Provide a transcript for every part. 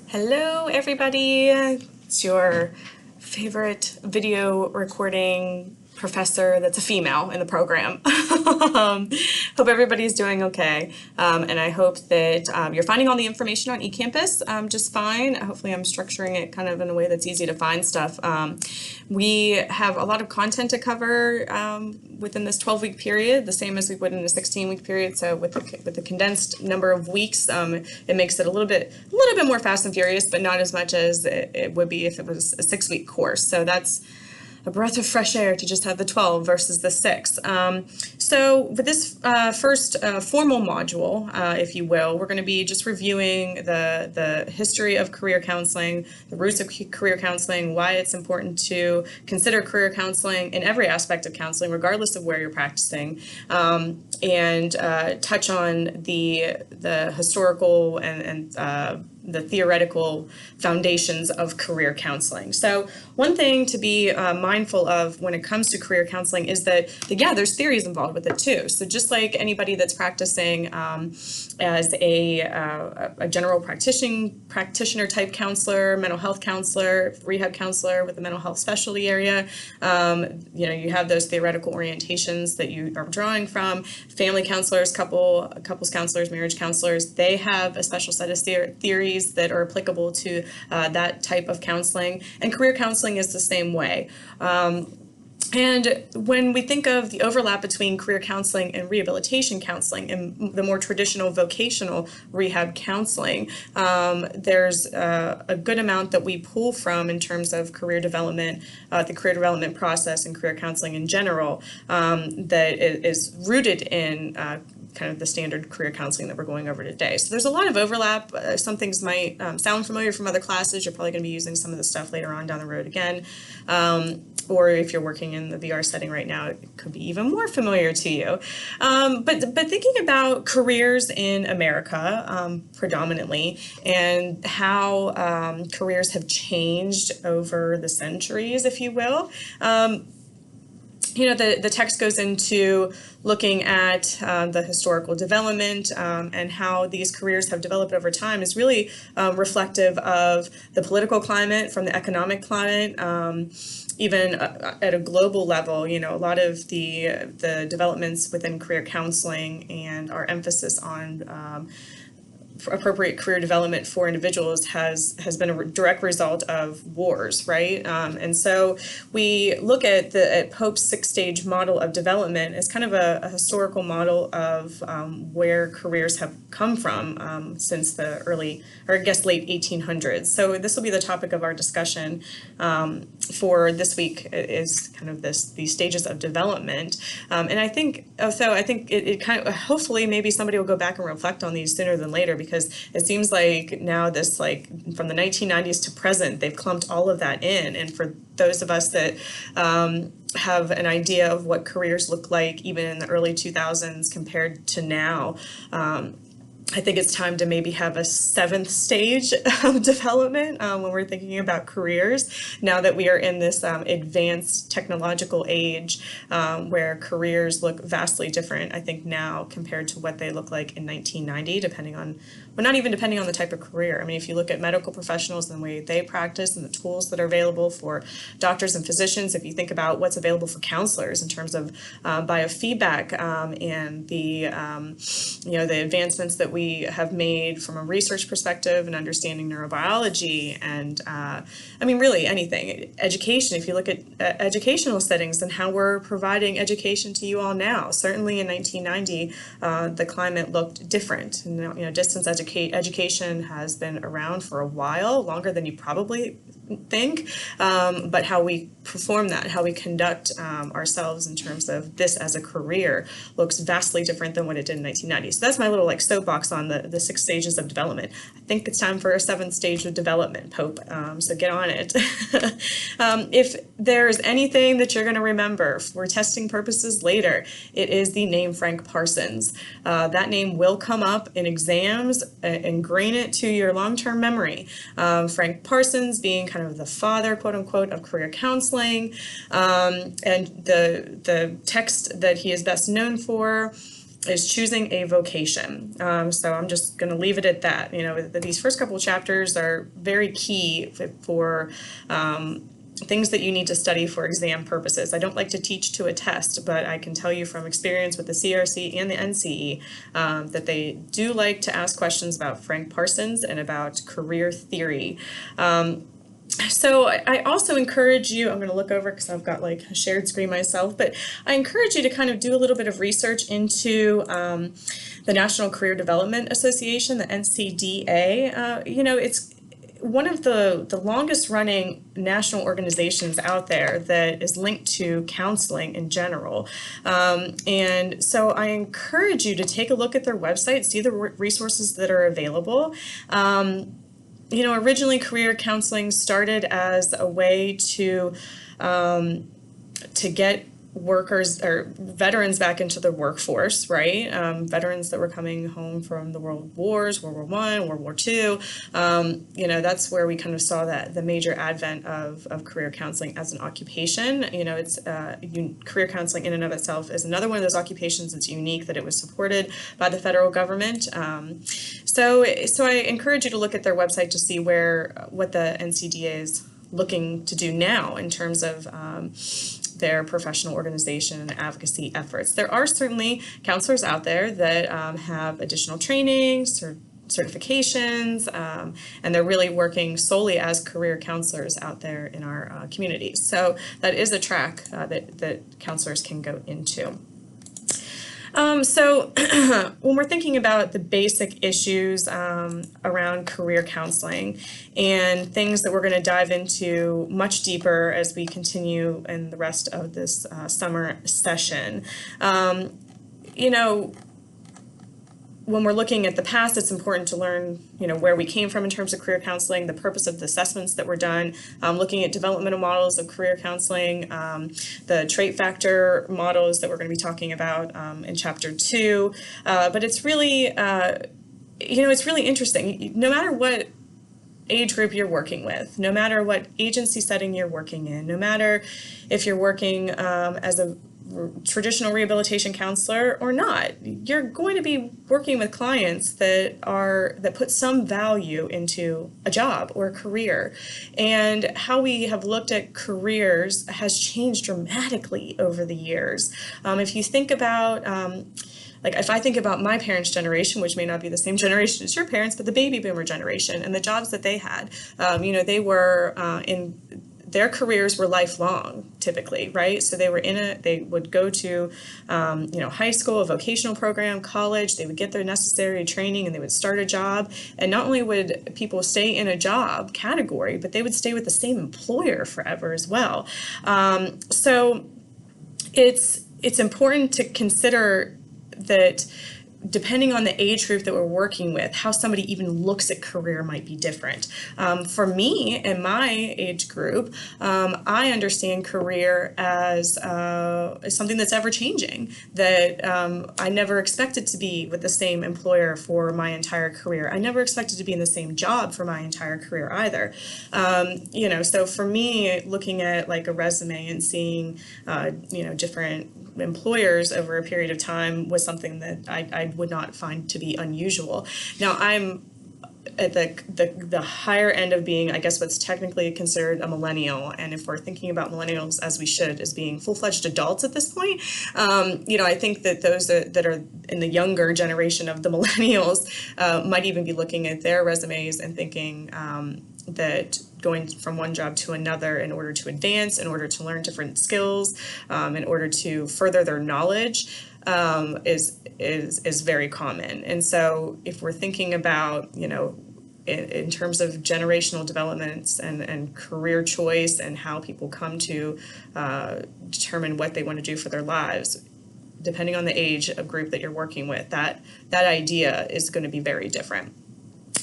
Hello, everybody. It's your favorite video recording professor that's a female in the program. Hope everybody's doing okay. And I hope that you're finding all the information on eCampus just fine. Hopefully I'm structuring it kind of in a way that's easy to find stuff. We have a lot of content to cover within this 12-week period, the same as we would in a 16-week period. So with the condensed number of weeks, it makes it a little bit more fast and furious, but not as much as it would be if it was a 6-week course. So that's a breath of fresh air to just have the 12 versus the 6. So with this first formal module, if you will, we're going to be just reviewing the history of career counseling, the roots of career counseling, why it's important to consider career counseling in every aspect of counseling, regardless of where you're practicing, and touch on the historical and the theoretical foundations of career counseling. So one thing to be mindful of when it comes to career counseling is that, there's theories involved with it too. So just like anybody that's practicing as a general practitioner type counselor, mental health counselor, rehab counselor with a mental health specialty area, you have those theoretical orientations that you are drawing from. Family counselors, couples counselors, marriage counselors, they have a special set of theories that are applicable to that type of counseling, and career counseling is the same way. And when we think of the overlap between career counseling and rehabilitation counseling and the more traditional vocational rehab counseling, there's a good amount that we pull from in terms of career development, the career development process and career counseling in general, that is rooted in kind of the standard career counseling that we're going over today. So there's a lot of overlap. Some things might sound familiar from other classes. You're probably going to be using some of the stuff later on down the road again. Or if you're working in the VR setting right now, it could be even more familiar to you. But thinking about careers in America predominantly, and how careers have changed over the centuries, if you will. The text goes into looking at the historical development and how these careers have developed over time is really reflective of the political climate, from the economic climate, even at a global level. A lot of the developments within career counseling and our emphasis on appropriate career development for individuals has been a direct result of wars, right? And so we look at Pope's 6-stage model of development as kind of a historical model of where careers have come from since the early, or I guess late 1800s. So this will be the topic of our discussion for this week, is kind of these stages of development. And I think it kind of, hopefully maybe somebody will go back and reflect on these sooner than later, because it seems like now this, like from the 1990s to present, they've clumped all of that in. And for those of us that have an idea of what careers look like even in the early 2000s compared to now, I think it's time to maybe have a 7th stage of development when we're thinking about careers, now that we are in this advanced technological age where careers look vastly different, I think, now compared to what they look like in 1990, not even depending on the type of career. I mean, if you look at medical professionals and the way they practice and the tools that are available for doctors and physicians, if you think about what's available for counselors in terms of biofeedback and the advancements that we have made from a research perspective and understanding neurobiology, and really anything. Education, if you look at educational settings and how we're providing education to you all now. Certainly in 1990, the climate looked different. Distance education has been around for a while, longer than you probably think, but how we perform that, how we conduct ourselves in terms of this as a career, looks vastly different than what it did in 1990. So that's my little soapbox on the 6 stages of development. I think it's time for a 7th stage of development, Pope. So get on it. If there's anything that you're going to remember for testing purposes later, it is the name Frank Parsons. That name will come up in exams. Ingrain it to your long-term memory. Frank Parsons being kind of the father, quote unquote, of career counseling, and the text that he is best known for is choosing a vocation. So I'm just going to leave it at that. You know, these first couple of chapters are very key for things that you need to study for exam purposes. I don't like to teach to a test, but I can tell you from experience with the CRC and the NCE that they do like to ask questions about Frank Parsons and about career theory. So I also encourage you, I'm going to look over because I've got like a shared screen myself, but I encourage you to kind of do a little bit of research into the National Career Development Association, the NCDA. You know, it's one of the longest running national organizations out there that is linked to counseling in general. And so I encourage you to take a look at their website, see the resources that are available. You know, originally career counseling started as a way to get workers or veterans back into the workforce, right? Veterans that were coming home from the World Wars, World War I, World War II. You know, that's where we kind of saw that the major advent of career counseling as an occupation. You know, it's career counseling in and of itself is another one of those occupations that's unique, that it was supported by the federal government. So I encourage you to look at their website to see what the NCDA is looking to do now in terms of their professional organization and advocacy efforts. There are certainly counselors out there that have additional training, certifications, and they're really working solely as career counselors out there in our communities. So that is a track that counselors can go into. So when we're thinking about the basic issues around career counseling and things that we're going to dive into much deeper as we continue in the rest of this summer session, you know, when we're looking at the past, it's important to learn, you know, where we came from in terms of career counseling, the purpose of the assessments that were done, looking at developmental models of career counseling, the trait factor models that we're going to be talking about in Chapter 2. But it's really, you know, it's really interesting. No matter what age group you're working with, no matter what agency setting you're working in, no matter if you're working as a traditional rehabilitation counselor or not, you're going to be working with clients that put some value into a job or a career. And how we have looked at careers has changed dramatically over the years. If you think about like if I think about my parents' generation, which may not be the same generation as your parents, but the baby boomer generation and the jobs that they had, you know, they were their careers were lifelong, typically, right? So they would go to, you know, high school, a vocational program, college, they would get their necessary training and they would start a job. And not only would people stay in a job category, but they would stay with the same employer forever as well. So it's important to consider that depending on the age group that we're working with, how somebody even looks at career might be different. For me, in my age group, I understand career as something that's ever changing, that I never expected to be with the same employer for my entire career. I never expected to be in the same job for my entire career either. You know, so for me, looking at like a resume and seeing, you know, different employers over a period of time was something that I would not find to be unusual. Now I'm at the higher end of being, I guess, what's technically considered a millennial, and if we're thinking about millennials as we should, as being full-fledged adults at this point, you know, I think that those that are in the younger generation of the millennials might even be looking at their resumes and thinking that going from one job to another in order to advance, in order to learn different skills, in order to further their knowledge, is very common. And so if we're thinking about, you know, in terms of generational developments and career choice and how people come to determine what they want to do for their lives, depending on the age of group that you're working with, that idea is going to be very different.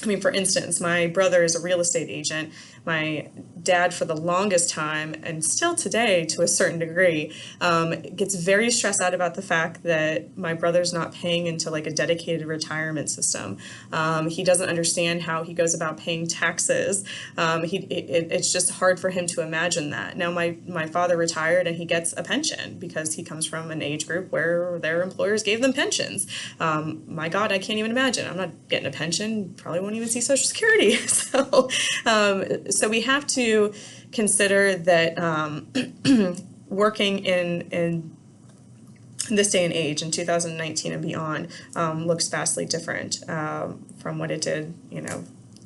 I mean, for instance, my brother is a real estate agent. my dad, for the longest time, and still today to a certain degree, gets very stressed out about the fact that my brother's not paying into like a dedicated retirement system. He doesn't understand how he goes about paying taxes. It's just hard for him to imagine that. Now, my father retired and he gets a pension because he comes from an age group where their employers gave them pensions. My God, I can't even imagine. I'm not getting a pension, probably won't even see Social Security. So we have to consider that working in this day and age, in 2019 and beyond, looks vastly different from what it did,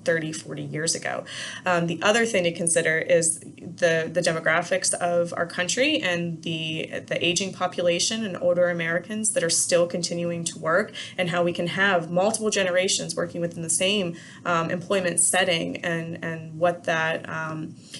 30, 40 years ago. The other thing to consider is the demographics of our country and the aging population and older Americans that are still continuing to work, and how we can have multiple generations working within the same employment setting, and what that,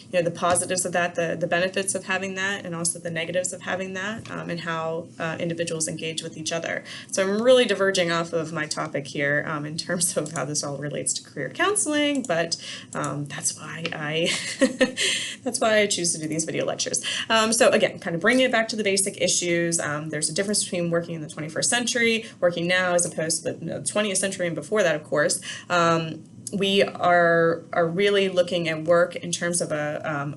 the positives of that, the benefits of having that, and also the negatives of having that, and how individuals engage with each other. So I'm really diverging off of my topic here in terms of how this all relates to career counseling, but that's why I that's why I choose to do these video lectures. So again, kind of bringing it back to the basic issues. There's a difference between working in the 21st century, working now, as opposed to the 20th century and before that, of course. We are really looking at work in terms of a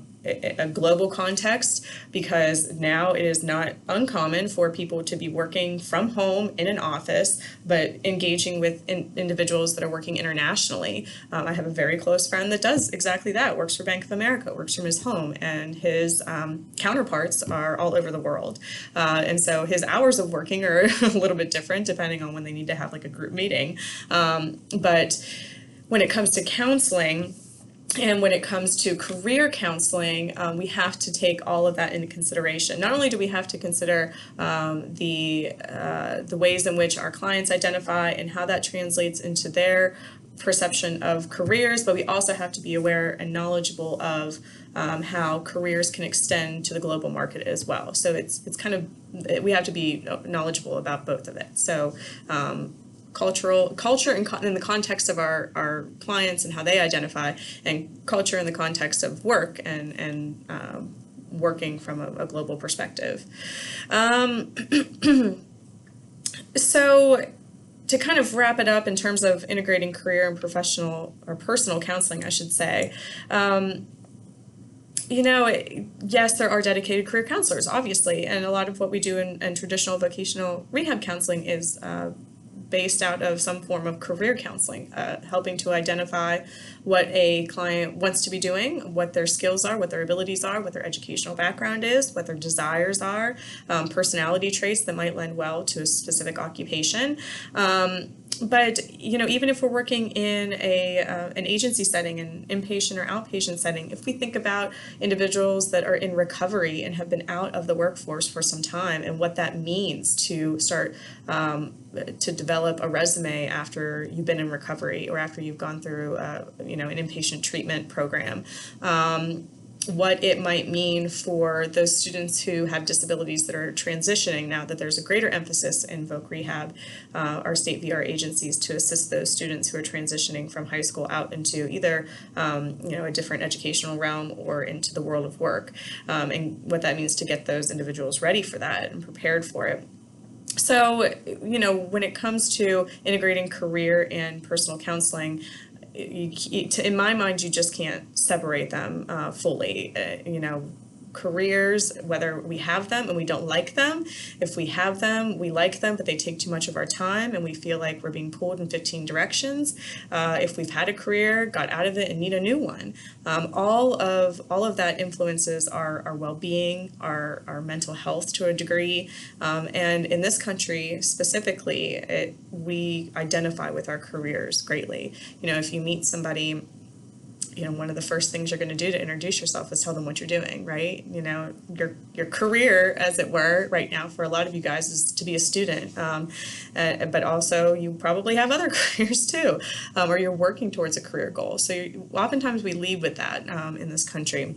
global context, because now it is not uncommon for people to be working from home in an office, but engaging with individuals that are working internationally. I have a very close friend that does exactly that, works for Bank of America, works from his home, and his counterparts are all over the world. And so his hours of working are a little bit different depending on when they need to have like a group meeting. But when it comes to counseling, and when it comes to career counseling, we have to take all of that into consideration. Not only do we have to consider the ways in which our clients identify and how that translates into their perception of careers, but we also have to be aware and knowledgeable of how careers can extend to the global market as well. So it's kind of, we have to be knowledgeable about both of it. So culture in the context of our clients and how they identify, and culture in the context of work and working from a global perspective. So to kind of wrap it up in terms of integrating career and professional or personal counseling, I should say, yes, there are dedicated career counselors, obviously, and a lot of what we do in traditional vocational rehab counseling is based out of some form of career counseling, helping to identify what a client wants to be doing, what their skills are, what their abilities are, what their educational background is, what their desires are, personality traits that might lend well to a specific occupation. But even if we're working in an agency setting, an inpatient or outpatient setting, if we think about individuals that are in recovery and have been out of the workforce for some time, and what that means to start to develop a resume after you've been in recovery, or after you've gone through an inpatient treatment program. What it might mean for those students who have disabilities that are transitioning, now that there's a greater emphasis in voc rehab, our state VR agencies, to assist those students who are transitioning from high school out into either a different educational realm or into the world of work, and what that means to get those individuals ready for that and prepared for it. So, when it comes to integrating career and personal counseling, in my mind, you just can't separate them fully. Careers, whether we have them and we don't like them, if we have them, we like them, but they take too much of our time and we feel like we're being pulled in 15 directions. If we've had a career, got out of it, and need a new one, all of that influences our well-being, our mental health to a degree, and in this country specifically, we identify with our careers greatly. If you meet somebody, one of the first things you're going to do to introduce yourself is tell them what you're doing, right? Your career, as it were, right now for a lot of you guys is to be a student, but also you probably have other careers too, or you're working towards a career goal. So oftentimes we lead with that in this country.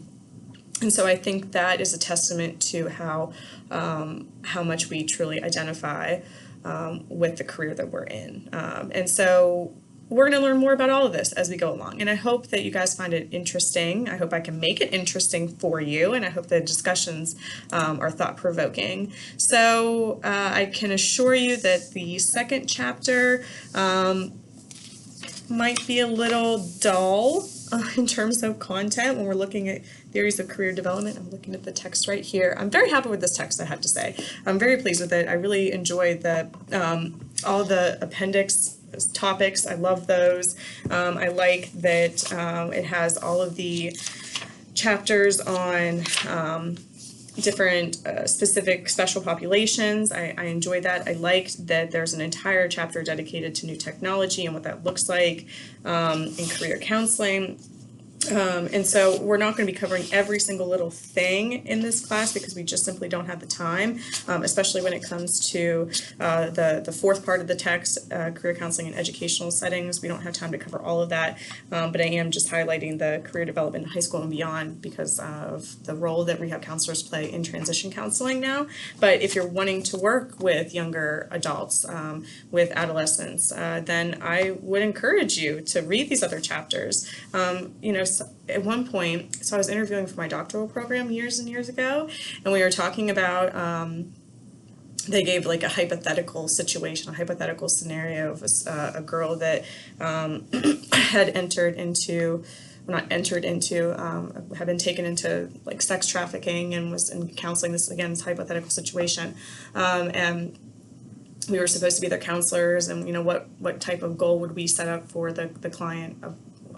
And so I think that is a testament to how much we truly identify with the career that we're in. And so we're going to learn more about all of this as we go along. And I hope that you guys find it interesting. I hope I can make it interesting for you. And I hope the discussions are thought-provoking. So I can assure you that the second chapter might be a little dull in terms of content when we're looking at theories of career development. I'm looking at the text right here. I'm very happy with this text, I have to say. I'm very pleased with it. I really enjoyed the all the appendix topics. I love those. I like that it has all of the chapters on different specific special populations. I enjoyed that. I liked that there's an entire chapter dedicated to new technology and what that looks like in career counseling. And so we're not going to be covering every single little thing in this class because we just simply don't have the time, especially when it comes to the fourth part of the text, career counseling in educational settings. We don't have time to cover all of that, but I am just highlighting the career development in high school and beyond because of the role that rehab counselors play in transition counseling now. But if you're wanting to work with younger adults, with adolescents, then I would encourage you to read these other chapters. You know, at one point, so I was interviewing for my doctoral program years and years ago, and we were talking about, they gave like a hypothetical situation, a hypothetical scenario of a girl that had entered into, well, not entered into, had been taken into like sex trafficking and was in counseling, this again, this hypothetical situation. And we were supposed to be their counselors, and you know, what type of goal would we set up for the client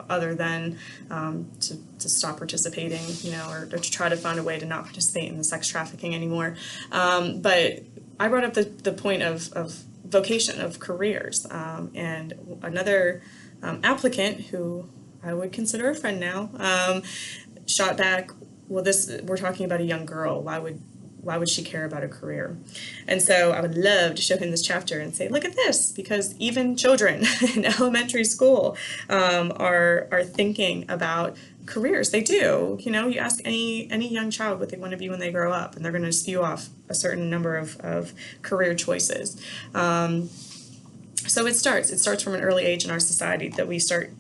other than to stop participating, you know, or to try to find a way to not participate in the sex trafficking anymore. But I brought up the point of vocation, of careers, and another applicant who I would consider a friend now shot back, well, we're talking about a young girl. Why would she care about a career? And so I would love to show him this chapter and say, look at this, because even children in elementary school are thinking about careers. They do. You know, you ask any young child what they want to be when they grow up, and they're going to spew off a certain number of career choices. So it starts from an early age in our society that we start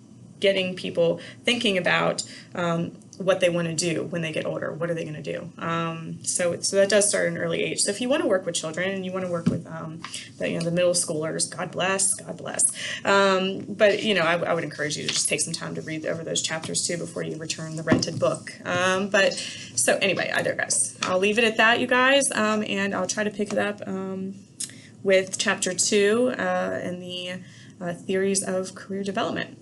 getting people thinking about what they want to do when they get older. What are they going to do? So that does start at an early age. So if you want to work with children and you want to work with the middle schoolers, God bless. But you know, I would encourage you to just take some time to read over those chapters too before you return the rented book. But so anyway, I digress. I'll leave it at that, you guys, and I'll try to pick it up with chapter 2 and the theories of career development.